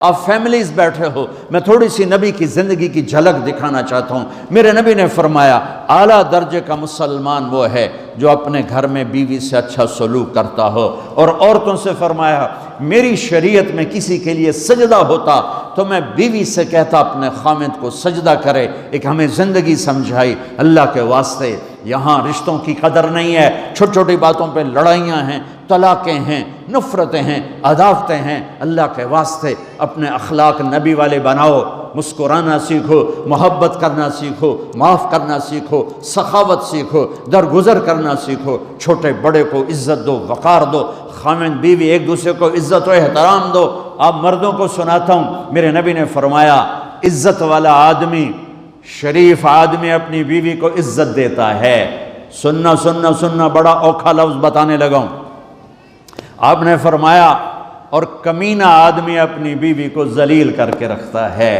آپ فیملیز بیٹھے ہو، میں تھوڑی سی نبی کی زندگی کی جھلک دکھانا چاہتا ہوں۔ میرے نبی نے فرمایا اعلیٰ درجے کا مسلمان وہ ہے جو اپنے گھر میں بیوی سے اچھا سلوک کرتا ہو، اور عورتوں سے فرمایا میری شریعت میں کسی کے لیے سجدہ ہوتا تو میں بیوی سے کہتا اپنے خامد کو سجدہ کرے۔ ایک ہمیں زندگی سمجھائی اللہ کے واسطے۔ یہاں رشتوں کی قدر نہیں ہے، چھوٹی چھوٹی باتوں پہ لڑائیاں ہیں، طلاقیں ہیں، نفرتیں ہیں، عداوتیں ہیں۔ اللہ کے واسطے اپنے اخلاق نبی والے بناؤ، مسکرانا سیکھو، محبت کرنا سیکھو، معاف کرنا سیکھو، سخاوت سیکھو، درگزر کرنا سیکھو، چھوٹے بڑے کو عزت دو، وقار دو، خامن بیوی ایک دوسرے کو عزت و احترام دو۔ آپ مردوں کو سناتا ہوں، میرے نبی نے فرمایا عزت والا آدمی، شریف آدمی اپنی بیوی کو عزت دیتا ہے۔ سننا سننا سننا، بڑا اوکھا لفظ بتانے لگا ہوں۔ آپ نے فرمایا اور کمینہ آدمی اپنی بیوی کو ذلیل کر کے رکھتا ہے۔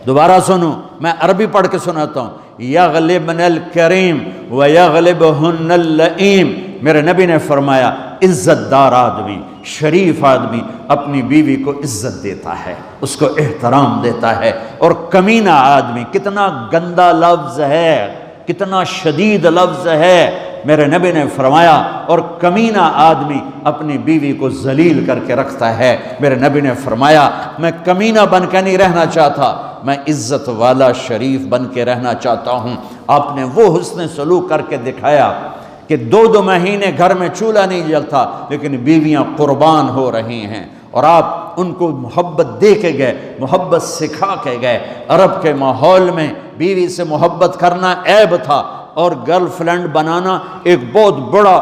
دوبارہ سنو، میں عربی پڑھ کے سناتا ہوں۔ یغلبن الکریم ویغلبہن اللئیم۔ میرے نبی نے فرمایا عزت دار آدمی، شریف آدمی اپنی بیوی کو عزت دیتا ہے، اس کو احترام دیتا ہے، اور کمینہ آدمی، کتنا گندا لفظ ہے، کتنا شدید لفظ ہے۔ میرے نبی نے فرمایا اور کمینہ آدمی اپنی بیوی کو ذلیل کر کے رکھتا ہے۔ میرے نبی نے فرمایا میں کمینہ بن کے نہیں رہنا چاہتا، میں عزت والا شریف بن کے رہنا چاہتا ہوں۔ آپ نے وہ حسن سلوک کر کے دکھایا کہ 2 مہینے گھر میں چولہا نہیں جلتا، لیکن بیویاں قربان ہو رہی ہیں، اور آپ ان کو محبت دے کے گئے، محبت سکھا کے گئے۔ عرب کے ماحول میں بیوی سے محبت کرنا عیب تھا، اور گرل فرینڈ بنانا ایک بہت بڑا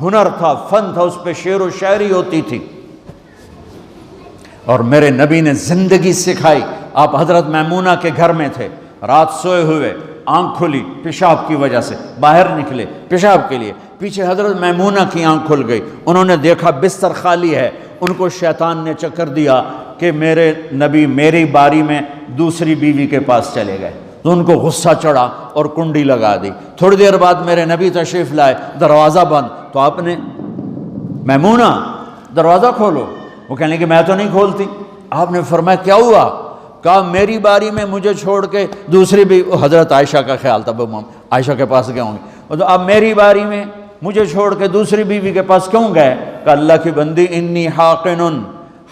ہنر تھا، فن تھا، اس پہ شعر و شاعری ہوتی تھی۔ اور میرے نبی نے زندگی سکھائی۔ آپ حضرت میمونہ کے گھر میں تھے، رات سوئے ہوئے، آنکھ کھلی پیشاب کی وجہ سے، باہر نکلے پیشاب کے لیے، پیچھے حضرت میمونہ کی آنکھ کھل گئی، انہوں نے دیکھا بستر خالی ہے۔ ان کو شیطان نے چکر دیا کہ میرے نبی میری باری میں دوسری بیوی کے پاس چلے گئے، تو ان کو غصہ چڑھا اور کنڈی لگا دی۔ تھوڑی دیر بعد میرے نبی تشریف لائے، دروازہ بند، تو آپ نے میمونہ دروازہ کھولو، وہ کہنے کہ میں تو نہیں کھولتی۔ آپ نے فرمایا کیا ہوا؟ کہا میری باری میں مجھے چھوڑ کے دوسری بھی، حضرت عائشہ کا خیال تھا، عائشہ کے پاس گئے ہوں گے، تو اب میری باری میں مجھے چھوڑ کے دوسری بیوی کے پاس کیوں گئے؟ کہا اللہ کی بندی انی حاقن،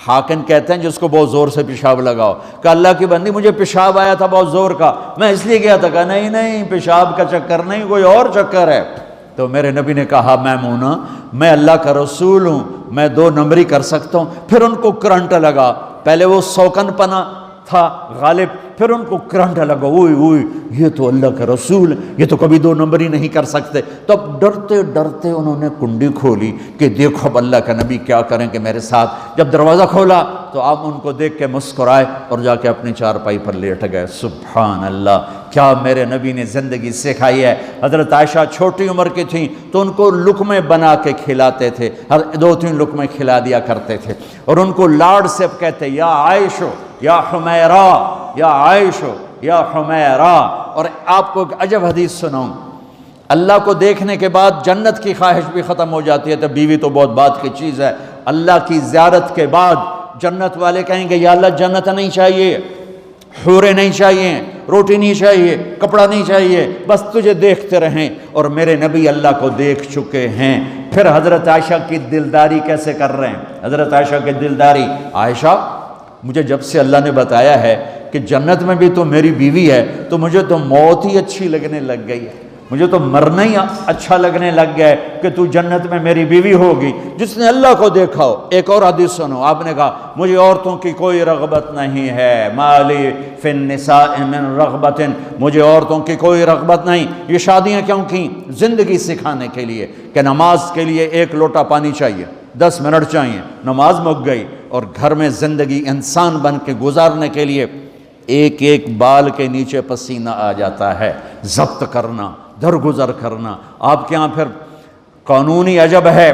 حاقن کہتے ہیں جس کو بہت زور سے پیشاب لگاؤ۔ کہا اللہ کی بندی مجھے پیشاب آیا تھا بہت زور کا، میں اس لیے گیا تھا۔ کہا نہیں نہیں، پیشاب کا چکر نہیں، کوئی اور چکر ہے۔ تو میرے نبی نے کہا میمونہ میں اللہ کا رسول ہوں، میں 2 نمبری کر سکتا ہوں۔ پھر ان کو کرنٹ لگا، پہلے وہ سوکن پنا تھا غالب، پھر ان کو کرنٹ لگا، اوئی اوئی یہ تو اللہ کا رسول، یہ تو کبھی 2 نمبری نہیں کر سکتے۔ تو اب ڈرتے ڈرتے انہوں نے کنڈی کھولی کہ دیکھو اب اللہ کا نبی کیا کریں کہ میرے ساتھ۔ جب دروازہ کھولا تو آپ ان کو دیکھ کے مسکرائے اور جا کے اپنی چارپائی پر لیٹ گئے۔ سبحان اللہ، کیا میرے نبی نے زندگی سکھائی ہے۔ حضرت عائشہ چھوٹی عمر کی تھیں تو ان کو لقمے بنا کے کھلاتے تھے، 2-3 لقمے کھلا دیا کرتے تھے، اور ان کو لاڈ سے کہتے یا عائشو یا حمیرہ، یا عائشو یا حمیرہ۔ اور آپ کو ایک عجب حدیث سناؤں، اللہ کو دیکھنے کے بعد جنت کی خواہش بھی ختم ہو جاتی ہے، تو بیوی تو بہت بات کی چیز ہے۔ اللہ کی زیارت کے بعد جنت والے کہیں گے یا اللہ جنت نہیں چاہیے، حوریں نہیں چاہیے، روٹی نہیں چاہیے، کپڑا نہیں چاہیے، بس تجھے دیکھتے رہیں۔ اور میرے نبی اللہ کو دیکھ چکے ہیں۔ پھر حضرت عائشہ کی دلداری کیسے کر رہے ہیں؟ حضرت عائشہ کی دلداری، عائشہ مجھے جب سے اللہ نے بتایا ہے کہ جنت میں بھی تو میری بیوی ہے، تو مجھے تو موت ہی اچھی لگنے لگ گئی ہے، مجھے تو مرنا ہی اچھا لگنے لگ گیا ہے کہ تو جنت میں میری بیوی ہوگی جس نے اللہ کو دیکھا ہو۔ ایک اور حدیث سنو، آپ نے کہا مجھے عورتوں کی کوئی رغبت نہیں ہے، مالی فی النساء من رغبت، مجھے عورتوں کی کوئی رغبت نہیں۔ یہ شادیاں کیوں کی؟ زندگی سکھانے کے لیے کہ نماز کے لیے 1 لوٹا پانی چاہیے، 10 منٹ چاہیے، نماز مک گئی، اور گھر میں زندگی انسان بن کے گزارنے کے لیے ایک ایک بال کے نیچے پسینہ آ جاتا ہے، ضبط کرنا، درگزر کرنا۔ آپ کے ہاں پھر قانونی عجب ہے،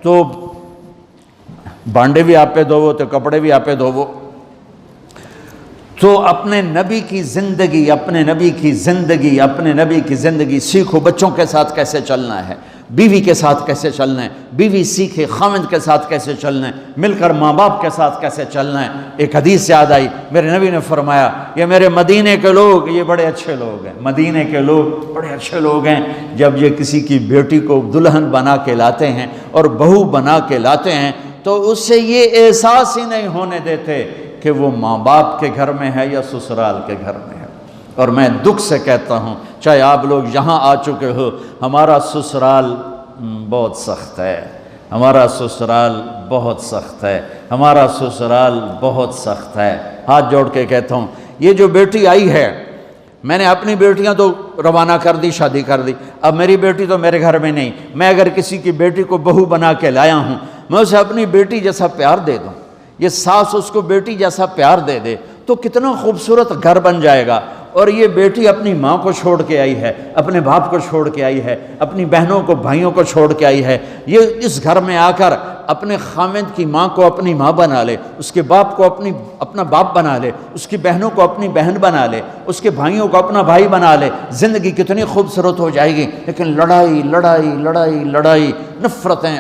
تو بانڈے بھی آپ پہ دھوو تو کپڑے بھی آپ پہ دھوو۔ تو اپنے نبی کی زندگی، اپنے نبی کی زندگی، اپنے نبی کی زندگی سیکھو، بچوں کے ساتھ کیسے چلنا ہے، بیوی کے ساتھ کیسے چلنا ہے، بیوی سیکھے خاوند کے ساتھ کیسے چلنا ہے، مل کر ماں باپ کے ساتھ کیسے چلنا ہے۔ ایک حدیث یاد آئی، میرے نبی نے فرمایا یہ میرے مدینے کے لوگ یہ بڑے اچھے لوگ ہیں، مدینے کے لوگ بڑے اچھے لوگ ہیں، جب یہ کسی کی بیٹی کو دلہن بنا کے لاتے ہیں اور بہو بنا کے لاتے ہیں تو اس سے یہ احساس ہی نہیں ہونے دیتے کہ وہ ماں باپ کے گھر میں ہے یا سسرال کے گھر میں ہے۔ اور میں دکھ سے کہتا ہوں، چاہے آپ لوگ یہاں آ چکے ہو، ہمارا سسرال بہت سخت ہے، ہمارا سسرال بہت سخت ہے، ہمارا سسرال بہت سخت ہے۔ ہاتھ جوڑ کے کہتا ہوں، یہ جو بیٹی آئی ہے، میں نے اپنی بیٹیاں تو روانہ کر دی، شادی کر دی، اب میری بیٹی تو میرے گھر میں نہیں۔ میں اگر کسی کی بیٹی کو بہو بنا کے لایا ہوں، میں اسے اپنی بیٹی جیسا پیار دے دوں، یہ ساس اس کو بیٹی جیسا پیار دے دے تو کتنا خوبصورت گھر بن جائے گا۔ اور یہ بیٹی اپنی ماں کو چھوڑ کے آئی ہے، اپنے باپ کو چھوڑ کے آئی ہے، اپنی بہنوں کو بھائیوں کو چھوڑ کے آئی ہے، یہ اس گھر میں آ کر اپنے خاوند کی ماں کو اپنی ماں بنا لے، اس کے باپ کو اپنا باپ بنا لے، اس کی بہنوں کو اپنی بہن بنا لے، اس کے بھائیوں کو اپنا بھائی بنا لے، زندگی کتنی خوبصورت ہو جائے گی۔ لیکن لڑائی لڑائی لڑائی لڑائی، نفرتیں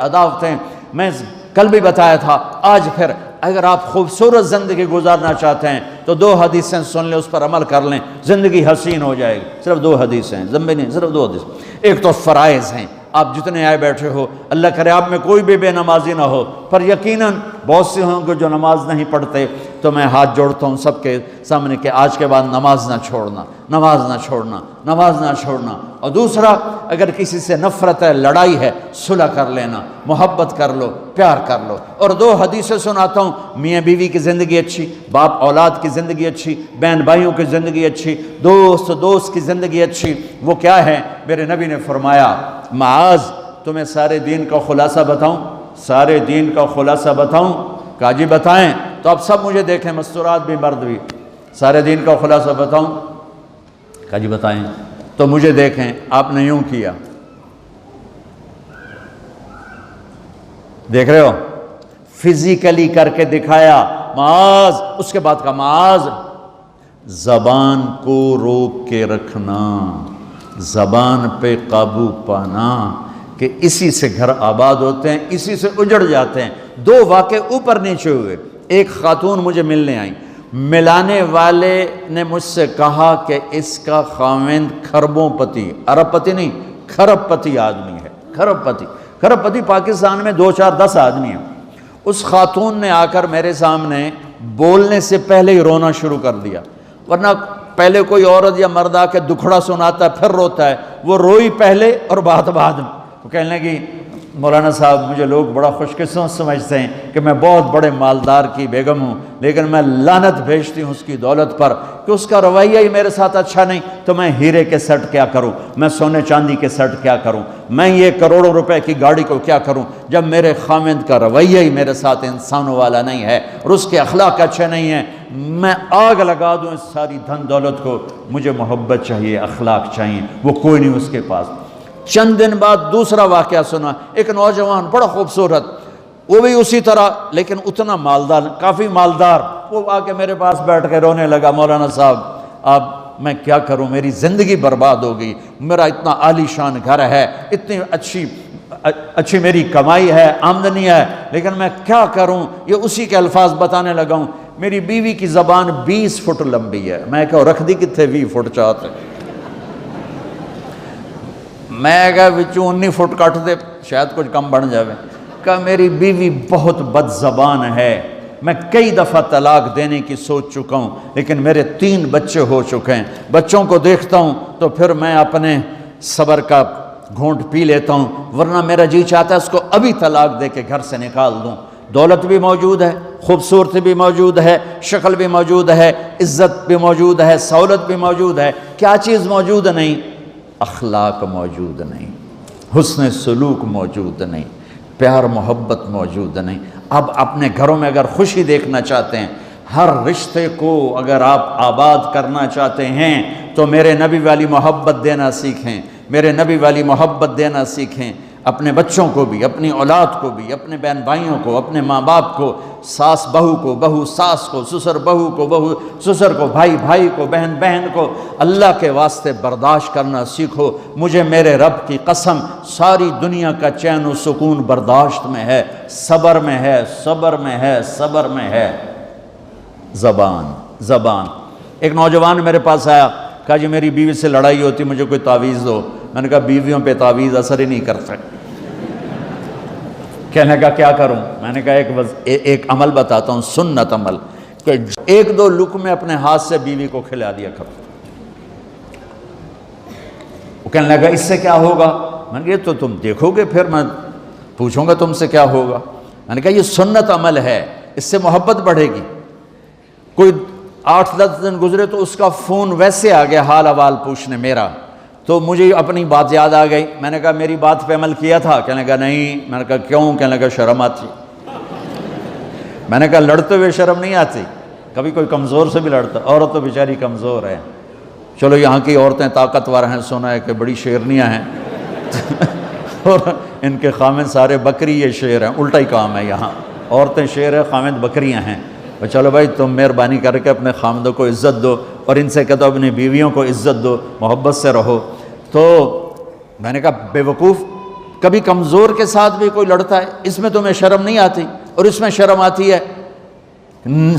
عداوتیں۔ میں کل بھی بتایا تھا، آج پھر اگر آپ خوبصورت زندگی گزارنا چاہتے ہیں تو 2 حدیثیں سن لیں، اس پر عمل کر لیں، زندگی حسین ہو جائے گی۔ صرف 2 حدیثیں ہیں، زمبے نہیں، صرف 2 حدیث۔ ایک تو فرائض ہیں، آپ جتنے آئے بیٹھے ہو، اللہ کرے آپ میں کوئی بھی بے نمازی نہ ہو، پر یقیناً بہت سے ہوں گے جو نماز نہیں پڑھتے، تو میں ہاتھ جوڑتا ہوں سب کے سامنے کہ آج کے بعد نماز نہ چھوڑنا، نماز نہ چھوڑنا، نماز نہ چھوڑنا۔ اور دوسرا، اگر کسی سے نفرت ہے، لڑائی ہے، صلح کر لینا، محبت کر لو، پیار کر لو۔ اور 2 حدیثیں سناتا ہوں، میاں بیوی کی زندگی اچھی، باپ اولاد کی زندگی اچھی، بہن بھائیوں کی زندگی اچھی، دوست کی زندگی اچھی۔ وہ کیا ہے؟ میرے نبی نے فرمایا، معاذ تمہیں سارے دین کا خلاصہ بتاؤں؟ سارے دین کا خلاصہ بتاؤں؟ کہا جی بتائیں۔ تو اب سب مجھے دیکھیں، مستورات بھی مرد بھی، سارے دین کا خلاصہ بتاؤں؟ کہا جی بتائیں۔ تو مجھے دیکھیں، آپ نے یوں کیا، دیکھ رہے ہو، فزیکلی کر کے دکھایا معاذ، اس کے بعد کہا معاذ زبان کو روک کے رکھنا، زبان پہ قابو پانا، کہ اسی سے گھر آباد ہوتے ہیں، اسی سے اجڑ جاتے ہیں۔ 2 واقعے اوپر نیچے ہوئے۔ ایک خاتون مجھے ملنے آئی، ملانے والے نے مجھ سے کہا کہ اس کا خاوند کھربوں پتی، ارب پتی نہیں، کھرب پتی آدمی ہے۔ کھرب پتی پاکستان میں 2 4 10 آدمی ہیں۔ اس خاتون نے آ کر میرے سامنے بولنے سے پہلے ہی رونا شروع کر دیا، ورنہ پہلے کوئی عورت یا مرد آ کے دکھڑا سناتا ہے پھر روتا ہے، وہ روئی پہلے اور بات بعد میں۔ وہ کہنے لگی مولانا صاحب مجھے لوگ بڑا خوش قسمت سمجھتے ہیں کہ میں بہت بڑے مالدار کی بیگم ہوں، لیکن میں لعنت بھیجتی ہوں اس کی دولت پر کہ اس کا رویہ ہی میرے ساتھ اچھا نہیں، تو میں ہیرے کے سیٹ کیا کروں، میں سونے چاندی کے سیٹ کیا کروں، میں یہ کروڑوں روپے کی گاڑی کو کیا کروں، جب میرے خاوند کا رویہ ہی میرے ساتھ انسانوں والا نہیں ہے اور اس کے اخلاق اچھے نہیں ہیں، میں آگ لگا دوں اس ساری دھن دولت کو، مجھے محبت چاہیے، اخلاق چاہیے، وہ کوئی نہیں اس کے پاس۔ چند دن بعد دوسرا واقعہ سنا، ایک نوجوان بڑا خوبصورت، وہ بھی اسی طرح لیکن اتنا مالدار، کافی مالدار، وہ آ کے میرے پاس بیٹھ کے رونے لگا، مولانا صاحب اب میں کیا کروں، میری زندگی برباد ہو گئی، میرا اتنا عالی شان گھر ہے، اتنی اچھی میری کمائی ہے، آمدنی ہے، لیکن میں کیا کروں۔ یہ اسی کے الفاظ بتانے لگا ہوں، میری بیوی کی زبان 20 فٹ لمبی ہے، میں کہا رکھ دی کتنے 20 فٹ چاہتے، میں کہا وچوں 19 فٹ کٹ دے شاید کچھ کم بن جاوے۔ کہا میری بیوی بہت بد زبان ہے، میں کئی دفعہ طلاق دینے کی سوچ چکا ہوں، لیکن میرے 3 بچے ہو چکے ہیں، بچوں کو دیکھتا ہوں تو پھر میں اپنے صبر کا گھونٹ پی لیتا ہوں، ورنہ میرا جی چاہتا ہے اس کو ابھی طلاق دے کے گھر سے نکال دوں۔ دولت بھی موجود ہے، خوبصورتی بھی موجود ہے، شکل بھی موجود ہے، عزت بھی موجود ہے، سہولت بھی موجود ہے، کیا چیز موجود نہیں؟ اخلاق موجود نہیں، حسن سلوک موجود نہیں، پیار محبت موجود نہیں۔ اب اپنے گھروں میں اگر خوشی دیکھنا چاہتے ہیں، ہر رشتے کو اگر آپ آباد کرنا چاہتے ہیں تو میرے نبی والی محبت دینا سیکھیں، میرے نبی والی محبت دینا سیکھیں۔ اپنے بچوں کو بھی، اپنی اولاد کو بھی، اپنے بہن بھائیوں کو، اپنے ماں باپ کو، ساس بہو کو، بہو ساس کو، سسر بہو کو، بہو سسر کو، بھائی بھائی کو، بہن بہن کو، اللہ کے واسطے برداشت کرنا سیکھو۔ مجھے میرے رب کی قسم ساری دنیا کا چین و سکون برداشت میں ہے، صبر میں ہے، صبر میں ہے، صبر میں ہے۔ زبان۔ ایک نوجوان میرے پاس آیا، کہا جی میری بیوی سے لڑائی ہوتی، مجھے کوئی تعویذ دو۔ میں نے کہا بیویوں پہ تعویذ اثر ہی نہیں کرتا۔ کہنے کا کیا کروں؟ میں نے کہا ایک عمل بتاتا ہوں، سنت عمل، کہ ایک دو لقمے اپنے ہاتھ سے بیوی کو کھلا دیا کرو۔ وہ کہنے لگا اس سے کیا ہوگا؟ میں نے کہا تو تم دیکھو گے، پھر میں پوچھوں گا تم سے کیا ہوگا۔ میں نے کہا یہ سنت عمل ہے، اس سے محبت بڑھے گی۔ کوئی 8-10 دن گزرے تو اس کا فون ویسے آ گیا حال احوال پوچھنے میرا، تو مجھے اپنی بات یاد آ گئی۔ میں نے کہا میری بات پہ عمل کیا تھا؟ کہنے لگا نہیں۔ میں نے کہا کیوں؟ کہنے لگا شرم آتی۔ میں نے کہا لڑتے ہوئے شرم نہیں آتی؟ کبھی کوئی کمزور سے بھی لڑتا، عورت تو بیچاری کمزور ہے۔ چلو یہاں کی عورتیں طاقتور ہیں، سنا ہے کہ بڑی شیرنیاں ہیں اور ان کے خامد سارے بکری، یہ شیر ہیں، الٹا ہی کام ہے یہاں، عورتیں شیر ہیں، خامد بکریاں ہیں۔ چلو بھائی تم مہربانی کر کے اپنے خامدوں کو عزت دو، اور ان سے کہتا اپنی بیویوں کو عزت دو، محبت سے رہو۔ تو میں نے کہا بے وقوف، کبھی کمزور کے ساتھ بھی کوئی لڑتا ہے، اس میں تمہیں شرم نہیں آتی اور اس میں شرم آتی ہے؟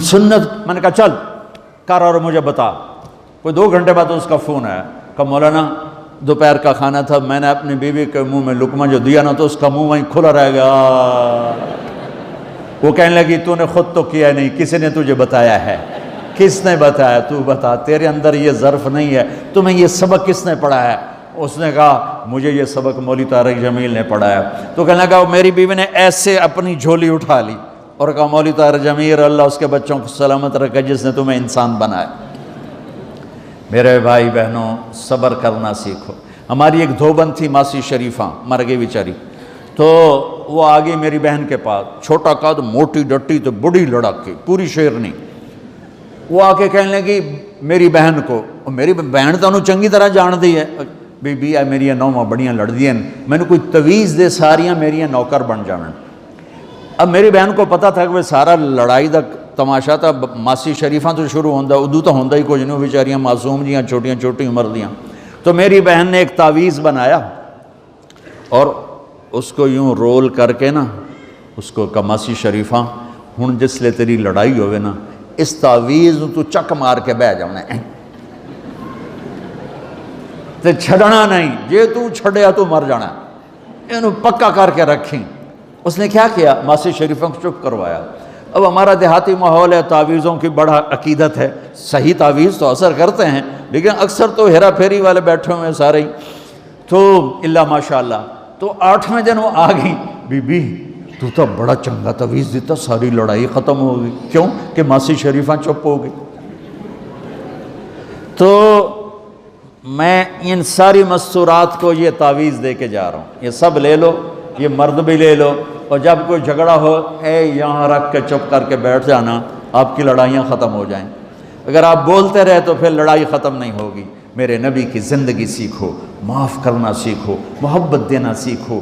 سنت۔ میں نے کہا چل کر اور مجھے بتا۔ کوئی 2 گھنٹے بعد اس کا فون آیا، کہا مولانا دوپہر کا کھانا تھا، میں نے اپنی بیوی کے منہ میں لقمہ جو دیا نا تو اس کا منہ وہیں کھلا رہ گیا۔ وہ کہنے لگی تو نے خود تو کیا نہیں، کسی نے تجھے بتایا ہے؟ کس نے بتایا؟ تو بتا، تیرے اندر یہ ظرف نہیں ہے، تمہیں یہ سبق کس نے پڑھایا؟ اس نے کہا مجھے یہ سبق مولوی طارق جمیل نے پڑھایا۔ تو کہنے لگا میری بیوی نے ایسے اپنی جھولی اٹھا لی اور کہا مولوی طارق جمیل اللہ اس کے بچوں کو سلامت رکھے جس نے تمہیں انسان بنایا۔ میرے بھائی بہنوں صبر کرنا سیکھو۔ ہماری ایک دھوبند تھی ماسی شریفہ، مر گئی بیچاری، تو وہ آگئی میری بہن کے پاس، چھوٹا قد، موٹی ڈٹی، تو بڑی لڑک کی، پوری شیرنی۔ وہ آ کے کہنے لگی میری بہن کو، اور میری بہن تو انہوں چنگی طرح جان دی ہے، بی بی میری نوواں بڑیاں لڑ دی ہیں، میں نے کوئی تویز دے ساریاں میری نوکر بن جاویں۔ اب میری بہن کو پتا تھا کہ وہ سارا لڑائی دا تماشا تھا، ماسی شریفاں تو شروع ہوندا، ادو تو ہوندا ہی کچھ نہیں، بیچاریاں معصوم جیاں چھوٹیاں چھوٹی عمر دیاں۔ تو میری بہن نے ایک تعویذ بنایا اور اس کو یوں رول کر کے نا، اس کو کہا ماسی شریفہ ہن جس لے تیری لڑائی ہوئے نا، اس تعویذ تو چک مار کے بہ جاؤنا ہے تے چھڑنا نہیں، جے تو چھڑیا تو مر جانا، انہوں پکا کر کے رکھیں۔ اس نے کیا کیا؟ ماسی شریفوں کو چپ کروایا۔ اب ہمارا دیہاتی ماحول ہے، تعویذوں کی بڑا عقیدت ہے، صحیح تعویذ تو اثر کرتے ہیں لیکن اکثر تو ہیرا پھیری والے بیٹھے ہوئے ہیں سارے ہی، تو اللہ ماشاءاللہ۔ تو 8ویں دن وہ آ گئی، بی بی تو تو بڑا چنگا تعویذ دیتا، ساری لڑائی ختم ہو گئی۔ کیوں کہ ماسی شریفہ چپ ہو گئی۔ تو میں ان ساری مستورات کو یہ تعویذ دے کے جا رہا ہوں، یہ سب لے لو، یہ مرد بھی لے لو، اور جب کوئی جھگڑا ہو اے یہاں رکھ کے چپ کر کے بیٹھ جانا، آپ کی لڑائیاں ختم ہو جائیں۔ اگر آپ بولتے رہے تو پھر لڑائی ختم نہیں ہوگی۔ میرے نبی کی زندگی سیکھو، معاف کرنا سیکھو، محبت دینا سیکھو۔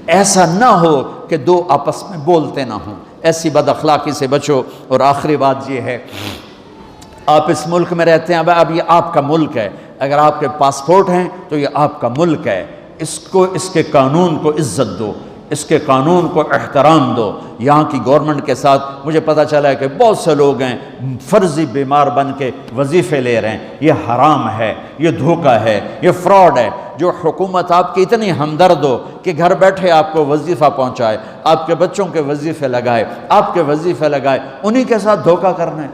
ایسا نہ ہو کہ دو آپس میں بولتے نہ ہوں، ایسی بد اخلاقی سے بچو۔ اور آخری بات یہ ہے، آپ اس ملک میں رہتے ہیں، اب یہ آپ کا ملک ہے، اگر آپ کے پاسپورٹ ہیں تو یہ آپ کا ملک ہے، اس کو، اس کے قانون کو عزت دو، اس کے قانون کو احترام دو۔ یہاں کی گورنمنٹ کے ساتھ مجھے پتہ چلا ہے کہ بہت سے لوگ ہیں فرضی بیمار بن کے وظیفے لے رہے ہیں، یہ حرام ہے، یہ دھوکہ ہے، یہ فراڈ ہے۔ جو حکومت آپ کی اتنی ہمدرد ہو کہ گھر بیٹھے آپ کو وظیفہ پہنچائے، آپ کے بچوں کے وظیفے لگائے، آپ کے وظیفے لگائے، انہی کے ساتھ دھوکہ کرنا ہے۔